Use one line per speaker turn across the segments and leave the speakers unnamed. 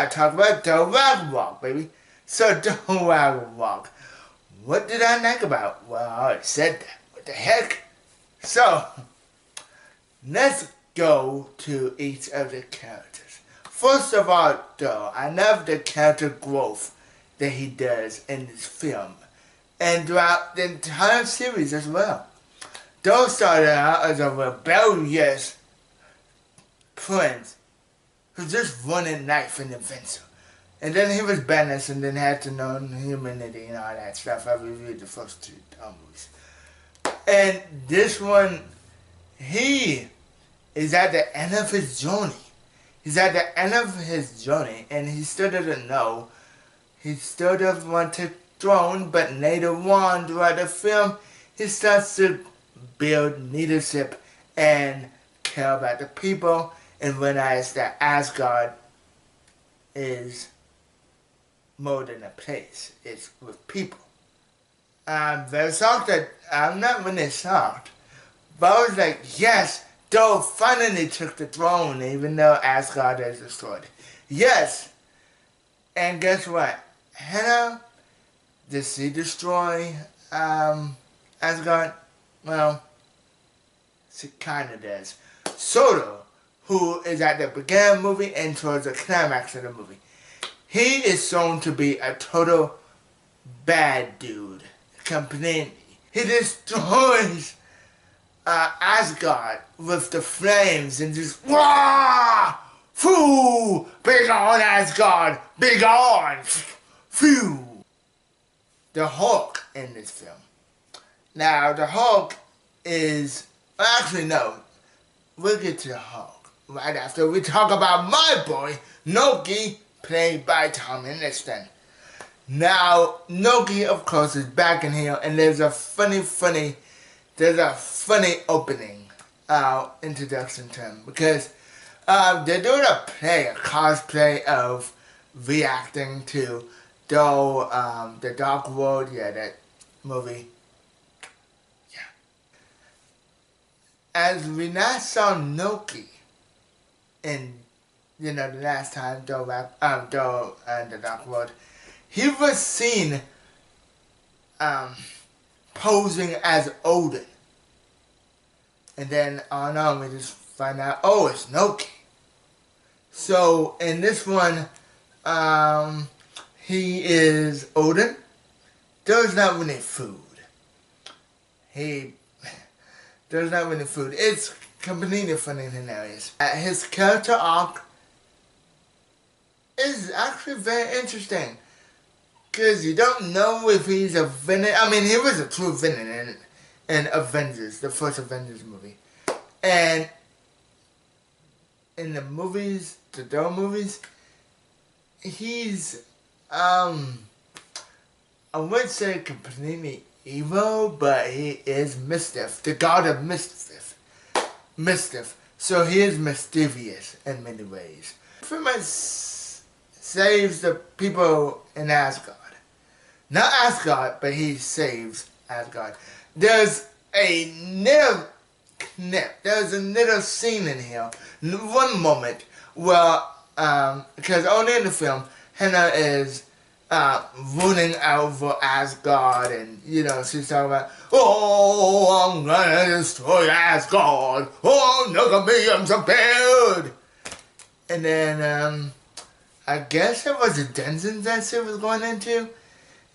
gotta talk about Thor Ragnarok, baby. So Thor Ragnarok. What did I like about? Well, I already said that. What the heck? So, let's go to each of the characters. First of all, Thor, I love the character growth that he does in this film. And throughout the entire series as well. Thor started out as a rebellious prince who just wanted life and adventure. And then he was banished and then had to know humanity and all that stuff. I reviewed the first two movies. And this one, he is at the end of his journey. He's at the end of his journey and he still doesn't know. He still doesn't want to throne, but later on throughout the film, he starts to build leadership and care about the people and realize that Asgard is more than a place. It's with people. I'm very shocked that I'm not really shocked, but I was like, yes, Thor finally took the throne even though Asgard is destroyed. Yes! And guess what? Hela, did she destroy Asgard? Well, she kinda does. Solo, who is at the beginning of the movie and towards the climax of the movie, he is shown to be a total bad dude. Completely. He destroys Asgard with the flames and just wah! Phew! Be gone, Asgard! Be gone! Phew! The Hulk in this film. Now, the Hulk is... Actually, no. We'll get to the Hulk right after we talk about my boy, Loki, played by Tom Hiddleston. Now, Loki, of course, is back in here, and there's a funny opening introduction to him, because they're doing a cosplay of reacting to The Dark World, yeah, that movie. Yeah. As we last saw Loki in, the last time Thor and The Dark World, he was seen posing as Odin. And then on we just find out, oh, it's Loki. So in this one, he is Odin. There's not really food. There's not really food. It's completely funny and hilarious. His character arc is actually very interesting. Because you don't know if he's a villain. I mean, he was a true villain in Avengers, the first Avengers movie. And in the movies, the Thor movies, he's, I wouldn't say completely evil, but he is mischief, the god of mischief. So he is mischievous in many ways. Pretty much saves the people in Asgard. Not Asgard, but he saves Asgard. There's a little clip, there's a little scene in here, one moment, where, because only in the film, Hela is running over Asgard, and, she's talking about, oh, I'm gonna destroy Asgard, oh, look at me, I'm so bad. And then, I guess it was a dungeon that she was going into,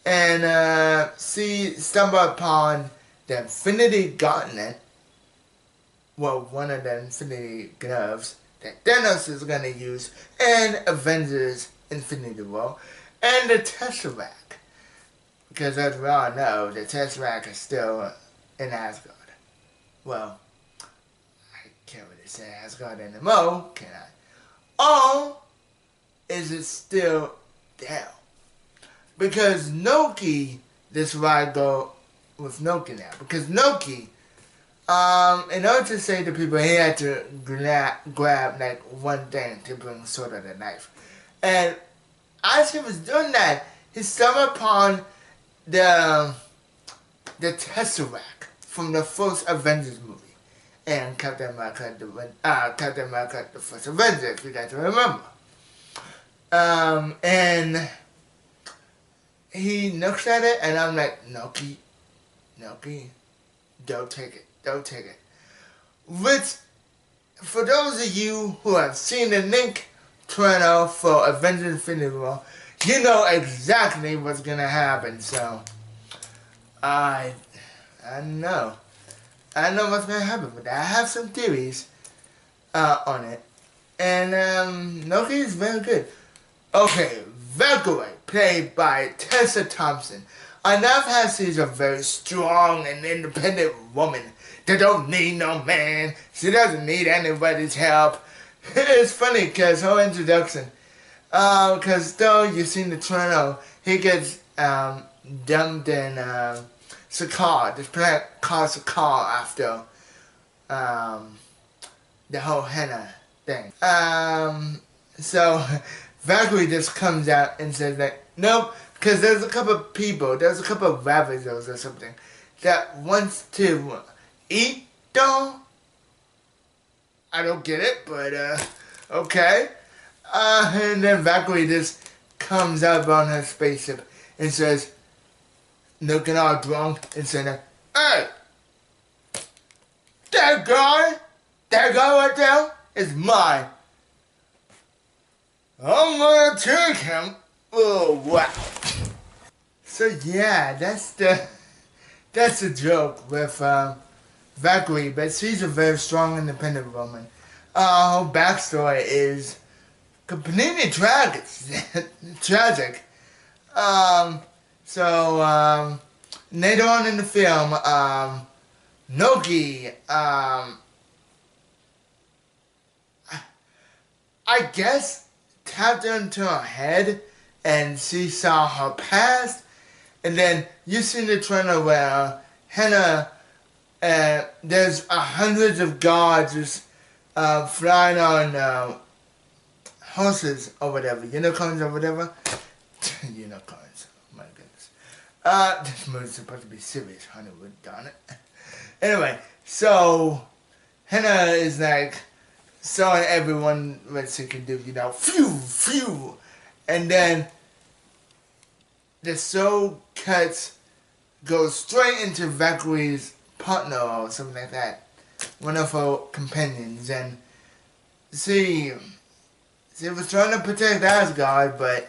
and she stumbled upon the Infinity Gauntlet, well, one of the Infinity Gloves that Thanos is going to use in Avengers Infinity War, and the Tesseract, because as we all know, the Tesseract is still in Asgard. Well, I can't really say Asgard anymore, can I? Or is it still there? Because Loki, this is why I go with Loki now. Because Loki, in order to save the people, he had to grab like one thing to bring sort of the knife. And as he was doing that, he stumbled upon the Tesseract from the first Avengers movie. And Captain America, the first Avenger, if you guys remember. And he looks at it, and I'm like, Noki, don't take it, don't take it. Which, for those of you who have seen the link trailer for Avengers Infinity War, you know exactly what's gonna happen. So, I know what's gonna happen with that. I have some theories on it, and Loki is very good. Okay, Valkyrie, played by Tessa Thompson. I love how she's a very strong and independent woman that don't need no man. She doesn't need anybody's help. It's funny because her introduction, because though you've seen the trailer, he gets dumped in Sakaar, this planet called Sakaar after the whole henna thing. So Valkyrie just comes out and says that, nope, because there's a couple of people, there's a couple of Ravagers or something that wants to eat Thor. I don't get it, but okay. And then Valkyrie just comes up on her spaceship and says, looking all drunk and saying, hey, that guy right there is mine. I'm gonna take him. Oh wow. So yeah, that's the joke with Valkyrie, but she's a very strong, independent woman. Her backstory is completely tragic. So later on in the film, Noki, I guess, tapped into her head and she saw her past, and then you see the trailer where Hannah, there's hundreds of guards just flying on horses or whatever, unicorns or whatever. Unicorns, oh my goodness. This movie's supposed to be serious, Hollywood, darn it. Anyway, so Hannah is like showing everyone what she can do, phew, and then the soul cuts goes straight into Valkyrie's partner or something like that, one of her companions, and she was trying to protect Asgard, but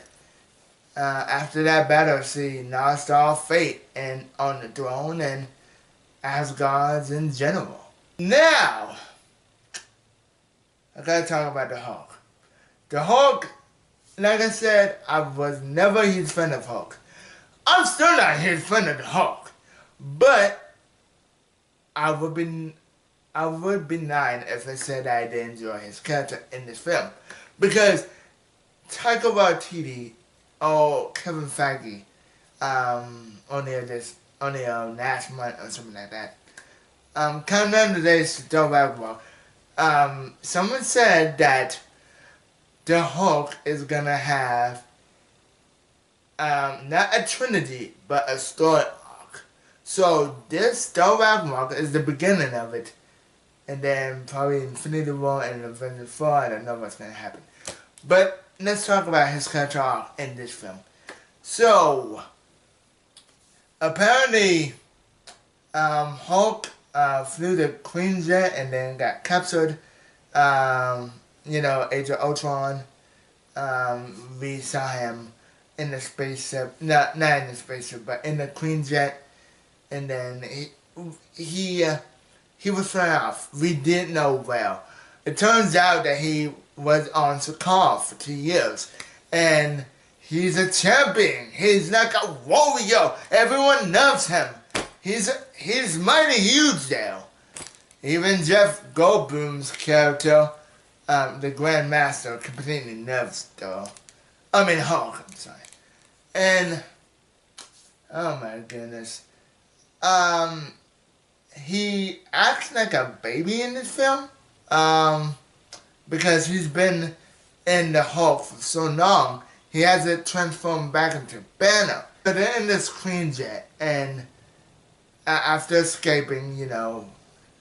after that battle, she lost all faith on the throne and Asgard's in general. Now, I gotta talk about the Hulk. The Hulk, like I said, I was never a huge fan of Hulk. I'm still not a huge fan of the Hulk, but I would be lying if I said I did enjoy his character in this film, because Taika Waititi or Kevin Feige, only last month or something like that, countdown to days to Thor Ragnarok, someone said that the Hulk is gonna have not a trilogy, but a story arc. So this Thor Ragnarok is the beginning of it, and then probably Infinity War and Avengers 4. I don't know what's gonna happen. But let's talk about his character arc in this film. So apparently, Hulk flew the Queen jet and then got captured. Age of Ultron. We saw him in the spaceship, not in the spaceship, but in the Queen jet, and then he was flying off. We didn't know well. It turns out that he was on Sakaar for 2 years, and he's a champion. He's like a warrior. Everyone loves him. He's mighty huge there. Even Jeff Goldblum's character, the Grand Master, completely loves Hulk. I'm sorry. And oh my goodness, he acts like a baby in this film, because he's been in the Hulk for so long. He hasn't transformed back into Banner. But they're in this Queen jet, and after escaping,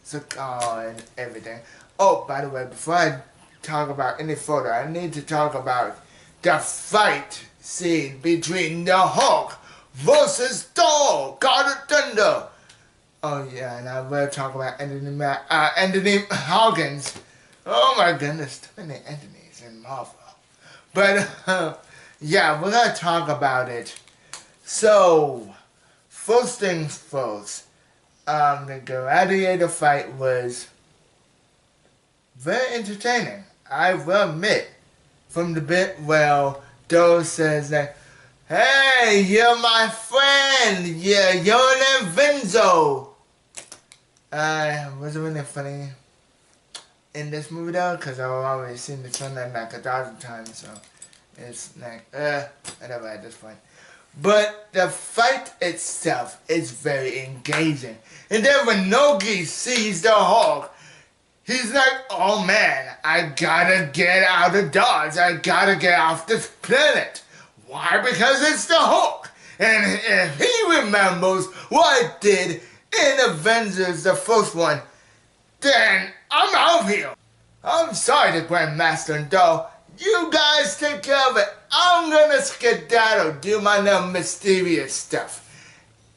Sakaar and everything. Oh, by the way, before I talk about any photo, I need to talk about the fight scene between the Hulk versus Thor, God of Thunder. Oh yeah, and I will talk about Anthony Hawkins. Oh my goodness, too many Anthony's in Marvel. But yeah, we're gonna talk about it. So, first things first, the gladiator fight was very entertaining. I will admit, from the bit where Thor says that, "Hey, you're my friend. Yeah, you're an Vinzo." Was it really funny in this movie though? Because I've already seen the film like 1,000 times, so it's like, whatever at this point. But the fight itself is very engaging. And then when Loki sees the Hulk, he's like, oh man, I gotta get out of Dodge. I gotta get off this planet. Why? Because it's the Hulk. And if he remembers what I did in Avengers, the first one, then I'm out here. I'm sorry, the Grandmaster and Thor. You guys take care of it. I'm gonna skedaddle, do my little mysterious stuff.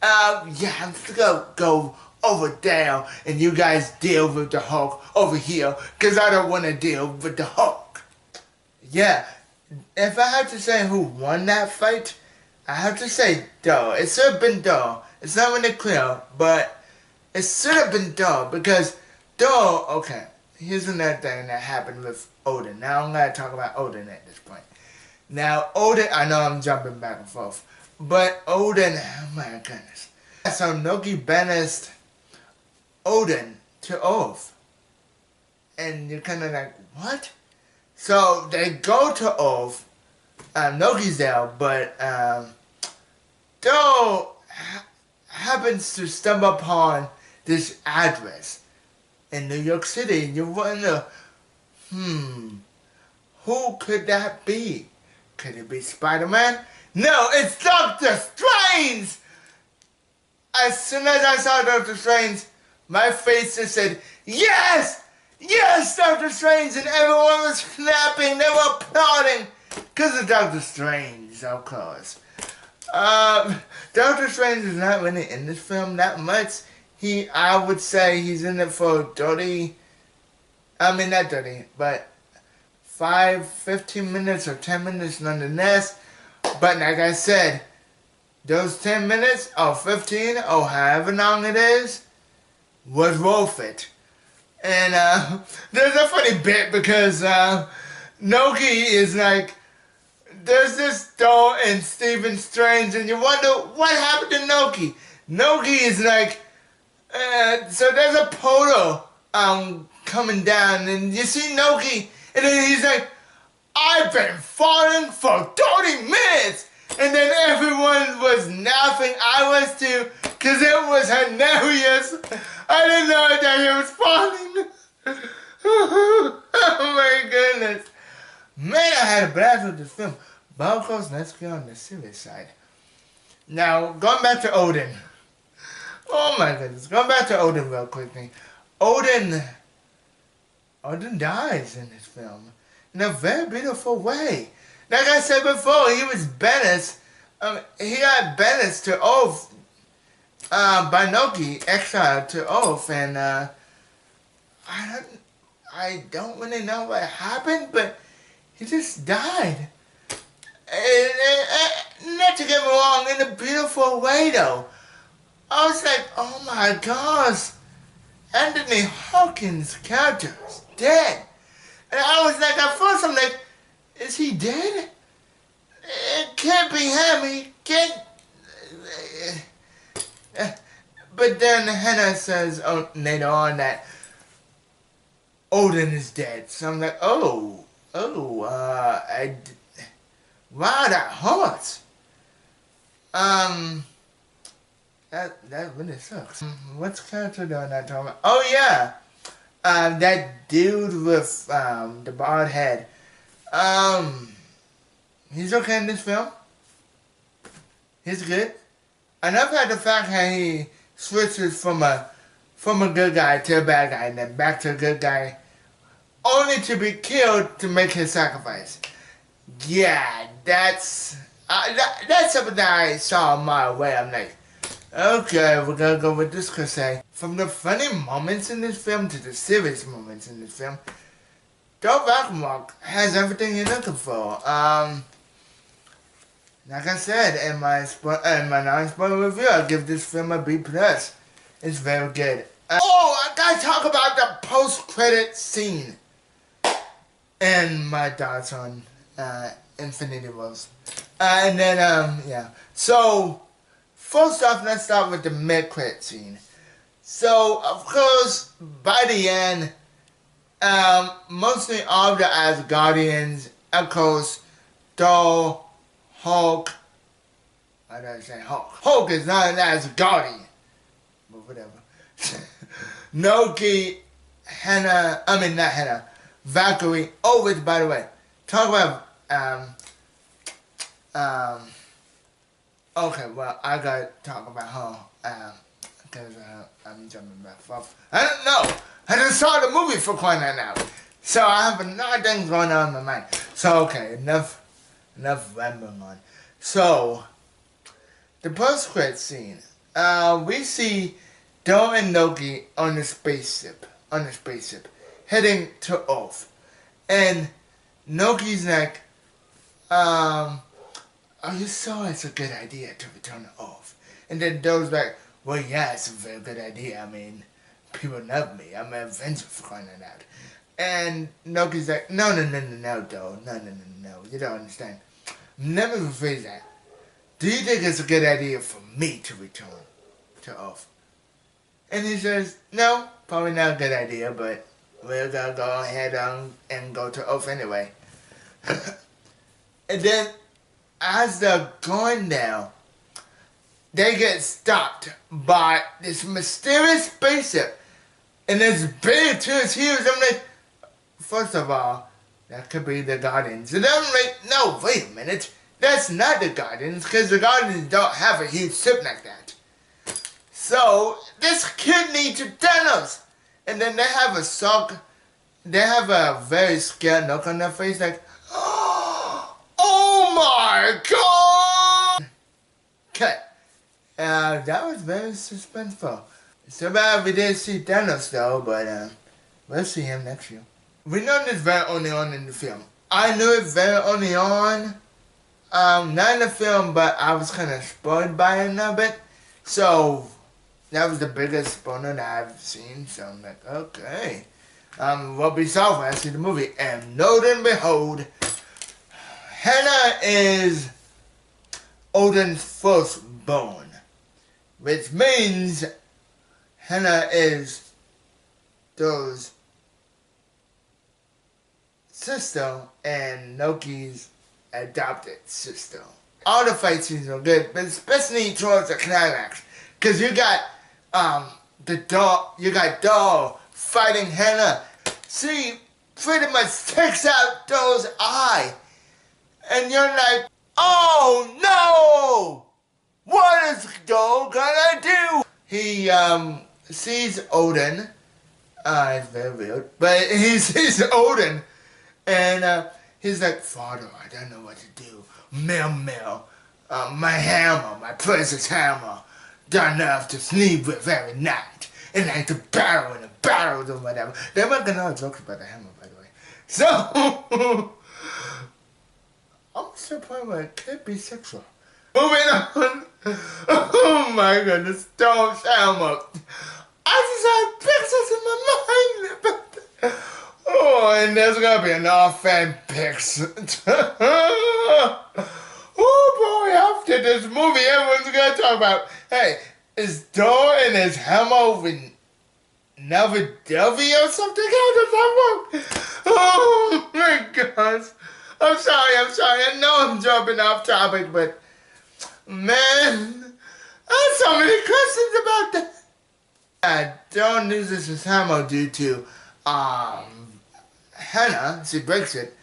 Yeah, I'm gonna go over there and you guys deal with the Hulk over here because I don't want to deal with the Hulk. Yeah, if I had to say who won that fight, I have to say Thor. It should have been Thor. It's not really clear, but it should have been Thor because Thor, okay, here's another thing that happened with Odin. Now I'm going to talk about Odin at this point. Now, Odin, I know I'm jumping back and forth, but Odin, oh my goodness. So Loki banished Odin to Earth. And you're kind of like, what? So they go to Earth. Loki's there, but Thor happens to stumble upon this address in New York City. And you wonder, who could that be? Could it be Spider-Man? No, it's Doctor Strange! As soon as I saw Doctor Strange, my face just said, yes! Yes, Doctor Strange! And everyone was clapping, they were applauding. Because of Doctor Strange, of course. Doctor Strange is not really in this film that much. I would say he's in it for 30, not 30, but 15 minutes or 10 minutes nonetheless. But like I said, those 10 minutes or 15 or however long it is was worth it. And there's a funny bit because Loki is like, there's this Thor and Stephen Strange and you wonder what happened to Loki. Loki is like, so there's a portal coming down and you see Loki and then he's like, I've been falling for 30 minutes. And then everyone was laughing. I was too, because it was hilarious. I didn't know that he was falling. Oh my goodness. Man, I had a blast with this film. But of course, let's get on the serious side. Now, going back to Odin. Oh my goodness. Going back to Odin real quickly. Odin dies in this film in a very beautiful way. Like I said before, he was banished. He got banished to Earth by Loki, exiled to Earth, and I don't really know what happened, but he just died. And not to get me wrong, in a beautiful way though. I was like, oh my gosh, Anthony Hawkins' character is dead. And I was like, at first I'm like, is he dead? It can't be him, he can't. But then Hannah says later on that Odin is dead. So I'm like, wow, that hurts. That really sucks. What's character doing that talking about? Oh yeah, that dude with the bald head. He's okay in this film. He's good. I love how the fact how he switches from a good guy to a bad guy and then back to a good guy, only to be killed to make his sacrifice. yeah, that's something that I saw a mile away. I'm like, okay, we're gonna go with this because from the funny moments in this film to the serious moments in this film, Thor Ragnarok has everything you're looking for. Like I said in my non-spoiler review, I give this film a B+. It's very good. I gotta talk about the post-credit scene and my thoughts on Infinity Wars. And then, yeah. So, first off, let's start with the mid-credit scene. So, of course, by the end, mostly all the Asgardians, of course, Thor, Hulk. Why did I say Hulk? Hulk is not an Asgardian. But whatever. Loki, not Hannah, Valkyrie. Oh, which, by the way, talk about, okay, well, I gotta talk about her, because, I'm jumping back off. I don't know. I just saw the movie for crying out loud. So I have a lot of things going on in my mind. So, okay, enough rambling on. So, the post-credit scene, we see Thor and Loki on the spaceship, heading to Earth. And Loki's like, are you sure it's a good idea to return to Earth? And then Thor's like, well, yeah, it's a very good idea. I mean, people love me. I'm an Avenger for crying out loud. And Loki's like, no, Thor. No. You don't understand. Let me rephrase that. Do you think it's a good idea for me to return to Earth? And he says, no, probably not a good idea, but we're gonna go ahead and go to Earth anyway. And then, as they're going down, they get stopped by this mysterious spaceship. And it's big too, it's huge. I'm like, first of all, that could be the Guardians. And I'm like, no, wait a minute. That's not the Guardians, because the Guardians don't have a huge ship like that. So, this kid needs to Thanos. And then they have a very scared look on their face, like, oh my god! Cut. That was very suspenseful. So bad we didn't see Thanos though, but we'll see him next year. We know this very early on in the film. I knew it very early on. Not in the film, but I was kind of spoiled by it a little bit. So, that was the biggest spoiler that I've seen. So I'm like, okay. What we saw when I see the movie. And lo and behold, Hela is Odin's firstborn. Which means Hela is Thor's sister and Loki's adopted sister. All the fight scenes are good, but especially towards the climax. Because you got Thor fighting Hela. She pretty much takes out Thor's eye. And you're like, oh no! What is Thor gonna do? He sees Odin. It's very weird. But he sees Odin. And he's like, Father, I don't know what to do. Mel. My hammer, my precious hammer. Done enough to sleep with every night. And like the barrel and the barrels or whatever. They weren't gonna jokes about the hammer, by the way. So, I'm surprised why it could be sexual. Moving on. Oh my goodness, don't hammer. I just have pictures in my mind. Oh, and there's gonna be enough fan pics. Oh boy, after this movie, everyone's gonna talk about, hey, is Thor and his hammer with Nova Delvey or something? How does that work? Oh my gosh. I'm sorry. I know I'm jumping off topic, but man, I have so many questions about that. Thor loses his hammer due to Hannah, she breaks it,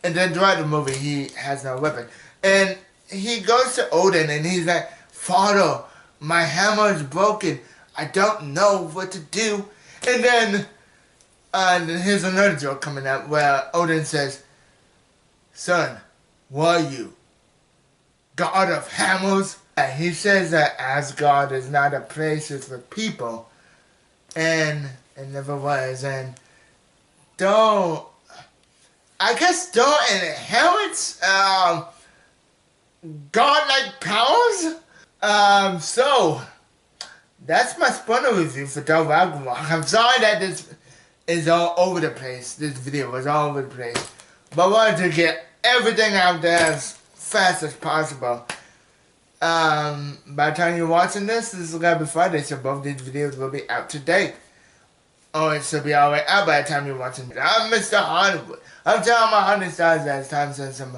and then throughout the movie he has no weapon. And he goes to Odin and he's like, Father, my hammer is broken. I don't know what to do. And then here's another joke coming up where Odin says, son, Were you God of hammers? He says that Asgard is not a place, it's for people. And it never was. And don't, I guess don't inherit godlike powers? So, that's my spoiler review for Thor Ragnarok. I'm sorry that this is all over the place. This video was all over the place. But I wanted to get everything out there as fast as possible. By the time you're watching this is gonna be Friday, so both these videos will be out today. Oh, it should be already out by the time you're watching it. I'm Mr. Hollywood. I'm telling my 100 stars that it's time to send some